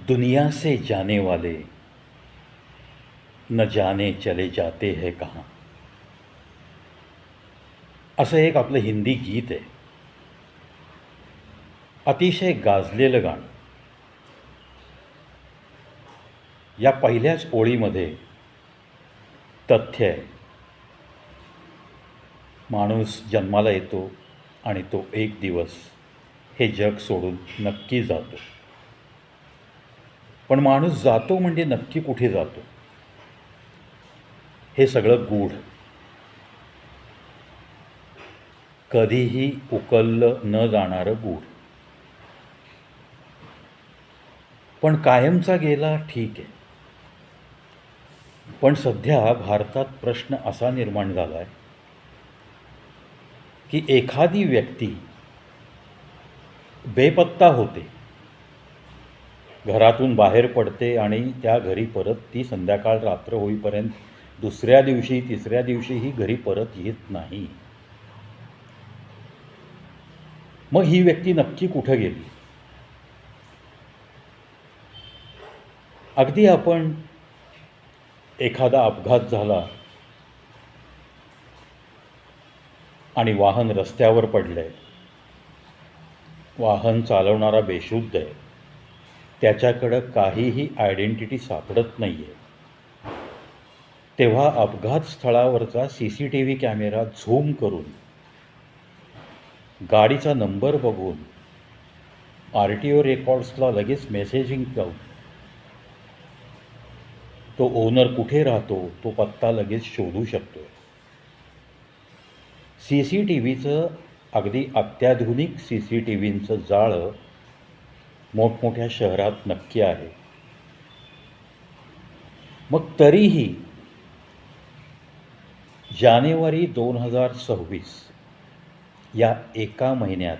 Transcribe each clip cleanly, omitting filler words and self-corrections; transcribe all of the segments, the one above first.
दुनिया से जाने वाले न जाने चले जाते हैं कहाँ, असं एक आपलं हिंदी गीत आहे. अतिशय गाजलेलं गाणं. या पहिल्याच ओळीमध्ये तथ्य आहे. माणूस जन्माला येतो आणि तो एक दिवस हे जग सोडून नक्की जातो. पण माणूस जातो म्हणजे नक्की कुठे जातो हे सगळं गूढ. कधीही उकललं न जाणारं गूढ. पण कायमचा गेला ठीक आहे. पण सध्या भारतात प्रश्न असा निर्माण झाला आहे की एखादी व्यक्ती बेपत्ता होते, घरातून बाहेर पडते आणि त्या घरी परत ती संध्याकाळ रात्र होईपर्यंत दुसऱ्या दिवशी तिसऱ्या दिवशीही घरी परत येत नाही. मग ही व्यक्ती नक्की कुठं गेली? अगदी आपण एखादा अपघात झाला आणि वाहन रस्त्यावर पडलंय, वाहन चालवणारा बेशुद्ध आहे, त्याच्याकडं काहीही आयडेंटिटी सापडत नाही आहे, तेव्हा अपघात स्थळावरचा CCTV कॅमेरा झूम करून गाडीचा नंबर बघून RTO रेकॉर्ड्सला लगेच मेसेजिंग करून तो ओनर कुठे राहतो तो पत्ता लगेच शोधू शकतो. CCTVचं अगदी अत्याधुनिक CCTVचं जाळं मोठमोठ्या शहरात नक्की आहे. मग तरीही जानेवारी 2026 या एका महिन्यात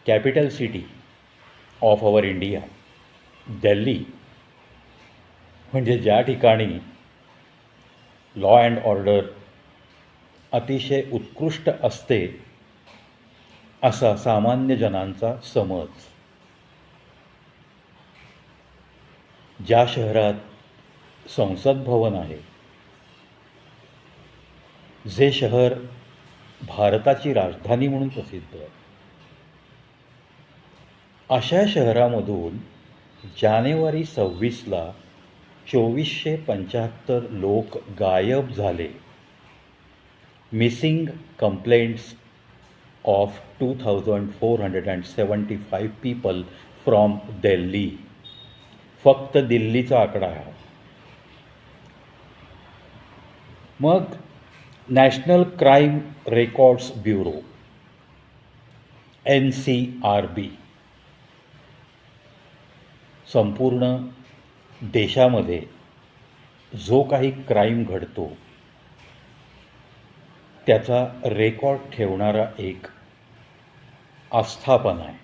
capital city of our India Delhi, म्हणजे ज्या ठिकाणी लॉ अँड ऑर्डर अतिशय उत्कृष्ट असते असा सामान्य जनांचा समज, ज्या शहरात संसद भवन आहे, जे शहर भारताची राजधानी म्हणून प्रसिद्ध आहे, अशा शहरामधून जानेवारी 26ला 2475 लोक गायब झाले. Missing complaints of 2475 people from Delhi. फक्त दिल्लीचा आकडा आहे. मग national crime records bureau NCRB संपूर्ण देशामध्ये जो काही क्राईम घडतो त्याचा रेकॉर्ड ठेवणारा एक आस्थापना आहे.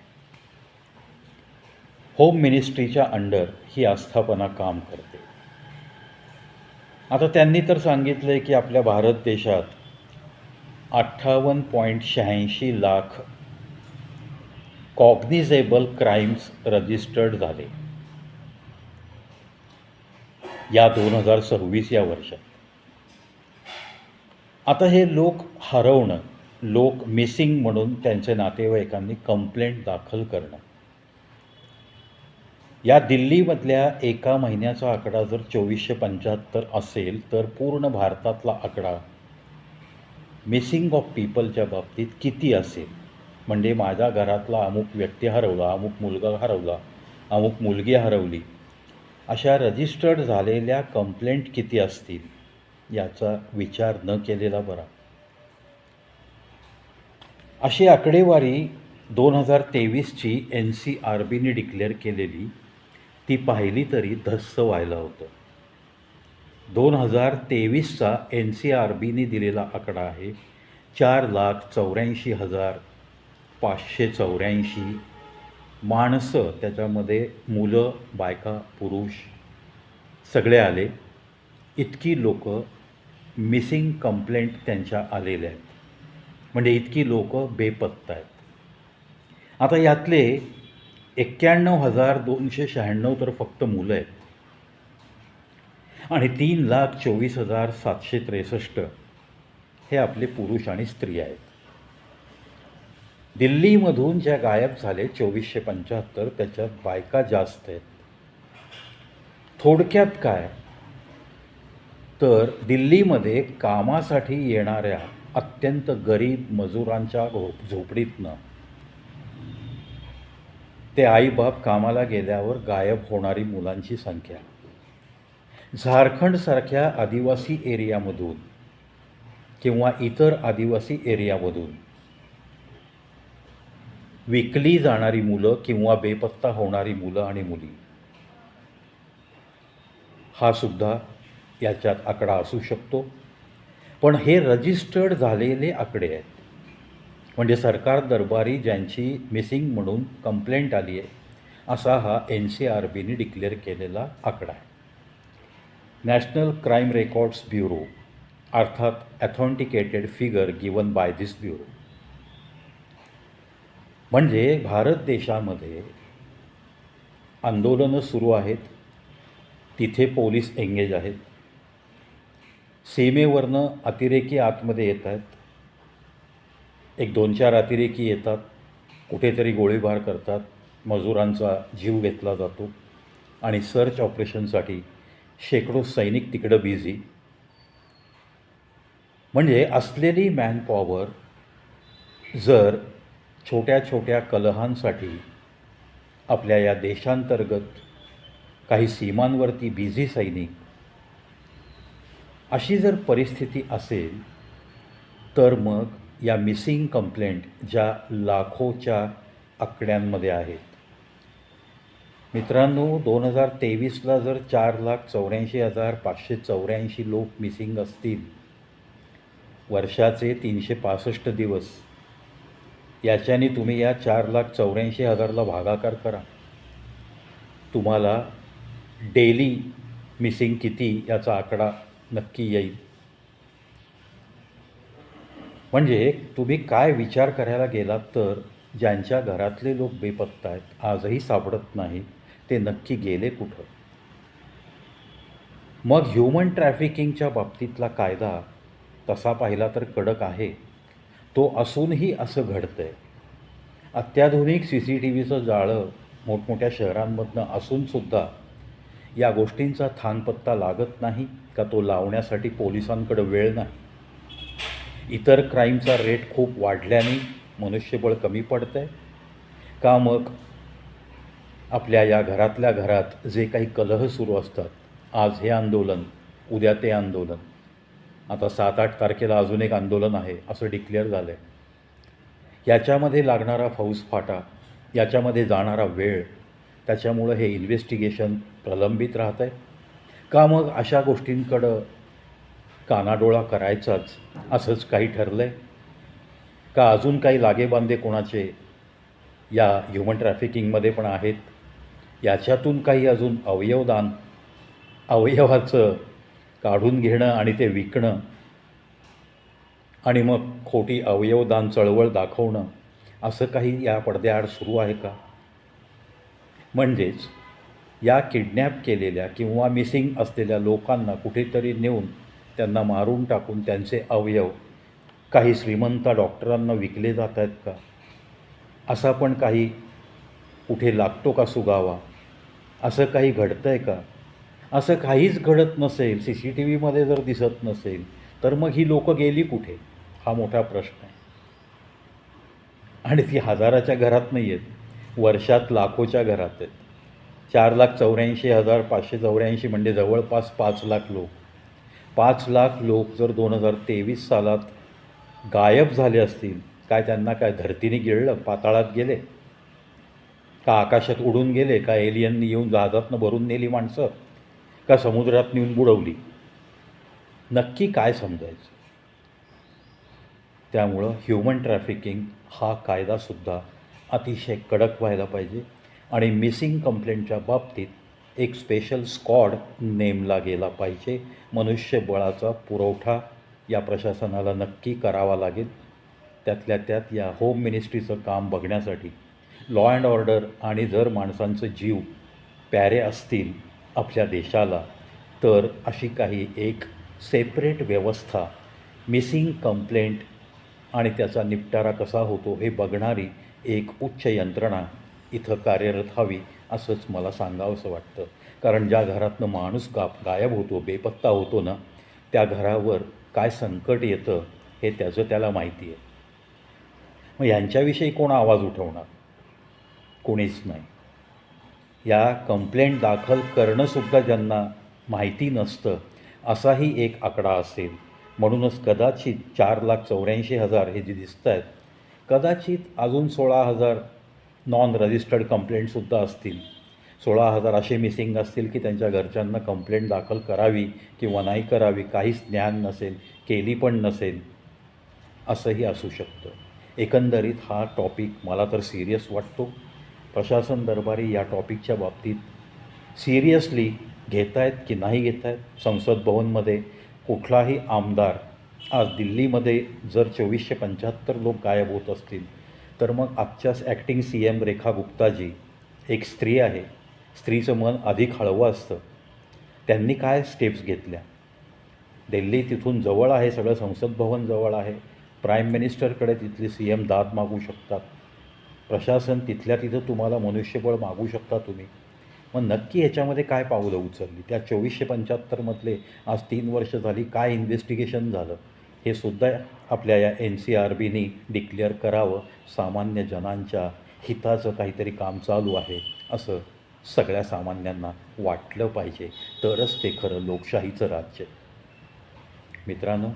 होम मिनिस्ट्रीच्या अंडर ही आस्थापना काम करते. आता त्यांनी तर सांगितलं आहे की आपल्या भारत देशात 58.86 लाख कॉग्निझेबल क्राईम्स रजिस्टर्ड झाले या 2026 या वर्षात. आता हे लोक हरवणं, लोक मिसिंग म्हणून त्यांच्या नातेवाईकांनी कंप्लेंट दाखल करणं, या दिल्लीमधल्या एका महिन्याचा आकडा जर 2475 असेल तर पूर्ण भारतातला आकडा मिसिंग ऑफ पीपलच्या बाबतीत किती असेल? म्हणजे माझ्या घरातला अमुक व्यक्ती हरवला, अमुक मुलगा हरवला, अमुक मुलगी हरवली, अशा रजिस्टर्ड झालेल्या कंप्लेंट किती असतील याचा विचार न केलेला बरा. अशी आकडेवारी 2023ची NCRBने डिक्लेअर केलेली ती पाहिली तरी धस्स व्हायला होतं. 2023चा NCRBने दिलेला आकडा आहे 4,84,584 माणसं, त्याच्यामध्ये मुलं, बायका, पुरुष सगळे आले. इतकी लोक मिसिंग कंप्लेंट त्यांच्या आलेल्या आहेत, म्हणजे इतकी लोक बेपत्ता आहेत. आता यातले 91,296 तर फक्त मुलं आहेत आणि 3,24,763 हे आपले पुरुष आणि स्त्री आहेत. दिल्लीमधून ज्या गायब झाले 2,475 त्याच्यात बायका जास्त आहेत. थोडक्यात काय, तर दिल्लीमध्ये कामासाठी येणाऱ्या अत्यंत गरीब मजुरांच्या झोपडीतनं ते आईबाप कामाला गेल्यावर गायब होणारी मुलांची संख्या झारखंडसारख्या आदिवासी एरियामधून किंवा इतर आदिवासी एरियामधून विकली जाणारी मुलं किंवा बेपत्ता होणारी मुलं आणि मुली हा सुद्धा याच्यात आकडा असू शकतो. पण हे रजिस्टर्ड झालेले आकडे आहेत, म्हणजे सरकार दरबारी ज्यांची मिसिंग म्हणून कंप्लेंट आली आहे असा हा NCRBने डिक्लेअर केलेला आकडा आहे. नॅशनल क्राईम रेकॉर्ड्स ब्युरो, अर्थात authenticated figure given by this bureau. म्हणजे भारत देशामध्ये आंदोलनं सुरू आहेत, तिथे पोलीस एंगेज आहेत, सीमेवरनं अतिरेकी आतमध्ये येत आहेत, एक 2-4 अतिरेकी येतात, कुठेतरी गोळीबार करतात, मजुरांचा जीव घेतला जातो आणि सर्च ऑपरेशनसाठी शेकडो सैनिक तिकडं बिझी. म्हणजे असलेली मॅनपॉवर जर छोट्या छोट्या कलहांसाठी आपल्या या देशांतर्गत काही सीमांवरती बिझी सैनिक, अशी जर परिस्थिती असेल तर मग या मिसिंग कंप्लेंट ज्या लाखोच्या आकड्यांमध्ये आहेत. मित्रांनो, 2023ला जर 4,84,584 लोक मिसिंग असतील, वर्षाचे 365 दिवस, याच्याने तुम्ही या 4,84,000ला भागाकार करा, तुम्हाला डेली मिसिंग किती याचा आकडा नक्की येईल. म्हणजे तुम्ही काय विचार करायला गेलात तर ज्यांच्या घरातले लोक बेपत्ता आहेत, आजही सापडत नाहीत, ते नक्की गेले कुठं. मग ह्युमन ट्रॅफिकिंगच्या बाबतीतला कायदा तसा पाहिला तर कडक आहे, तो असूनही असं घडतं आहे. अत्याधुनिक CCTVचं जाळं मोठमोठ्या शहरांमधनं असूनसुद्धा या गोष्टींचा थांगपत्ता लागत नाही का तो लावण्यासाठी पोलिसांकडे वेळ नाही. इतर क्राईमचा रेट खूप वाढल्याने मनुष्यबळ कमी पडतं आहे का, मग आपल्या या घरातल्या घरात जे काही कलह सुरू असतात, आज हे आंदोलन, उद्या ते आंदोलन, आता 7-8 तारखेला अजून एक आंदोलन आहे असं डिक्लेअर झालं आहे, याच्यामध्ये लागणारा फौजफाटा, याच्यामध्ये जाणारा वेळ, त्याच्यामुळं हे इन्व्हेस्टिगेशन प्रलंबित राहतं आहे का, मग अशा गोष्टींकडं कानाडोळा करायचाच असंच काही ठरलं आहे का, अजून काही लागेबांधे कोणाचे या ह्युमन ट्रॅफिकिंगमध्ये पण आहेत, याच्यातून काही अजून अवयवाचं काढून घेणं आणि ते विकणं आणि मग खोटी अवयवदान चळवळ दाखवणं, असं काही या पडद्याआड सुरू आहे का. म्हणजेच या किडनॅप केलेल्या किंवा मिसिंग असलेल्या लोकांना कुठेतरी नेऊन त्यांना मारून टाकून त्यांचे अवयव काही श्रीमंत डॉक्टरांना विकले जात आहेत का, असा पण काही कुठे लागतो का सुगावा, असं काही घडतं आहे का. असं काहीच घडत नसेल, CCTVमध्ये जर दिसत नसेल, तर मग ही लोकं गेली कुठे, हा मोठा प्रश्न आहे. आणि ती हजाराच्या घरात नाही आहेत, वर्षात लाखोच्या घरात आहेत. 4,84,584 म्हणजे जवळपास 5 लाख लोक. 5 लाख लोक जर 2023 सालात गायब झाले असतील, काय त्यांना काय धरतीने गिळलं, पाताळात गेले का, आकाशात उडून गेले का, एलियननी येऊन जहाजातनं भरून नेली माणसं का, समुद्रात नेऊन बुडवली, नक्की काय समजायचं. त्यामुळं ह्युमन ट्रॅफिकिंग हा कायदासुद्धा अतिशय कडक व्हायला पाहिजे आणि मिसिंग कंप्लेंटच्या बाबतीत एक स्पेशल स्क्वॉड नेमला गेला पाहिजे. मनुष्यबळाचा पुरवठा या प्रशासनाला नक्की करावा लागेल. त्यातल्या त्यात या होम मिनिस्ट्रीचं काम बघण्यासाठी लॉ अँड ऑर्डर आणि जर माणसांचं जीव प्यारे असतील आपल्या देशाला, तर अशी काही एक सेपरेट व्यवस्था मिसिंग कंप्लेंट आणि त्याचा निपटारा कसा होतो हे बघणारी एक उच्च यंत्रणा इथं कार्यरत हवी, असंच मला सांगावंसं वाटतं. कारण ज्या घरातनं माणूस गायब होतो, बेपत्ता होतो ना, त्या घरावर काय संकट येतं हे त्याचं त्याला माहिती आहे. मग यांच्याविषयी कोण आवाज उठवणार? कोणीच नाही. या कंप्लेंट दाखल करणंसुद्धा ज्यांना माहिती नसतं असाही एक आकडा असेल. म्हणूनच कदाचित 4,84,000 हे जे दिसत आहेत, कदाचित अजून 16,000 नॉन रजिस्टर्ड कंप्लेंटसुद्धा असतील. 16,000 असे मिसिंग असतील की त्यांच्या घरच्यांना कंप्लेंट दाखल करावी किंवा नाही करावी काहीच ज्ञान नसेल, केली पण नसेल, असंही असू शकतं. एकंदरीत हा टॉपिक मला तर सिरियस वाटतो. प्रशासन दरबारी या टॉपिकच्या बाबतीत सिरियसली घेत आहेत की नाही घेत आहेत? संसद भवनमध्ये कुठलाही आमदार आज दिल्लीमध्ये जर 2475 लोक गायब होत असतील, तर मग आजच्याच ॲक्टिंग CM रेखा गुप्ताजी, एक स्त्री आहे, स्त्रीचं मन अधिक हळवं असतं, त्यांनी काय स्टेप्स घेतल्या? दिल्ली तिथून जवळ आहे, सगळं संसद भवन जवळ आहे. प्राईम मिनिस्टरकडे तिथली CM दाद मागू शकतात. प्रशासन तिथल्या तिथं तुम्हाला मनुष्यबळ मागू शकता तुम्ही. मग नक्की ह्याच्यामध्ये काय पावलं उचलली? त्या 2475मधले आज 3 वर्ष झाली काय इन्व्हेस्टिगेशन झालं, हे सुद्धा आपल्या या NCRBनी डिक्लेअर करावं. सामान्य जनांच्या हिताचं काहीतरी काम चालू आहे असं सगळ्या सामान्यांना वाटलं पाहिजे, तरच ते खरं लोकशाहीचं राज्य. मित्रांनो,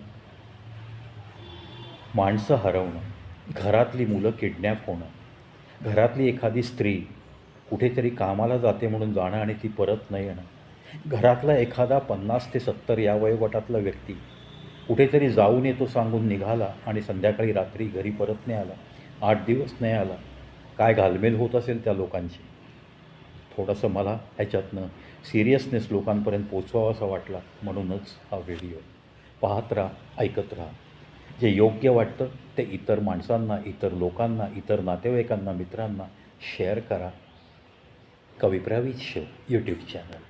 माणसं हरवणं, घरातली मुलं किडनॅप होणं, घरातली एखादी स्त्री कुठेतरी कामाला जाते म्हणून जाणं आणि ती परत नाही येणं, घरातला एखादा 50 ते 70 या वयोगटातला व्यक्ती कुठेतरी जाऊन येतो सांगून निघाला आणि संध्याकाळी रात्री घरी परत नाही आला, 8 दिवस नाही आला, काय घालमेल होत असेल त्या लोकांची. थोडंसं मला ह्याच्यातनं सिरियसनेस लोकांपर्यंत पोचवावासा वाटला, म्हणूनच हा व्हिडिओ. पाहत राहा, ऐकत राहा. जे योग्य वाटतं ते इतर माणसांना, इतर लोकांना, इतर नातेवाईकांना, मित्रांना शेअर करा. कविप्राविज शो यूट्यूब चॅनल.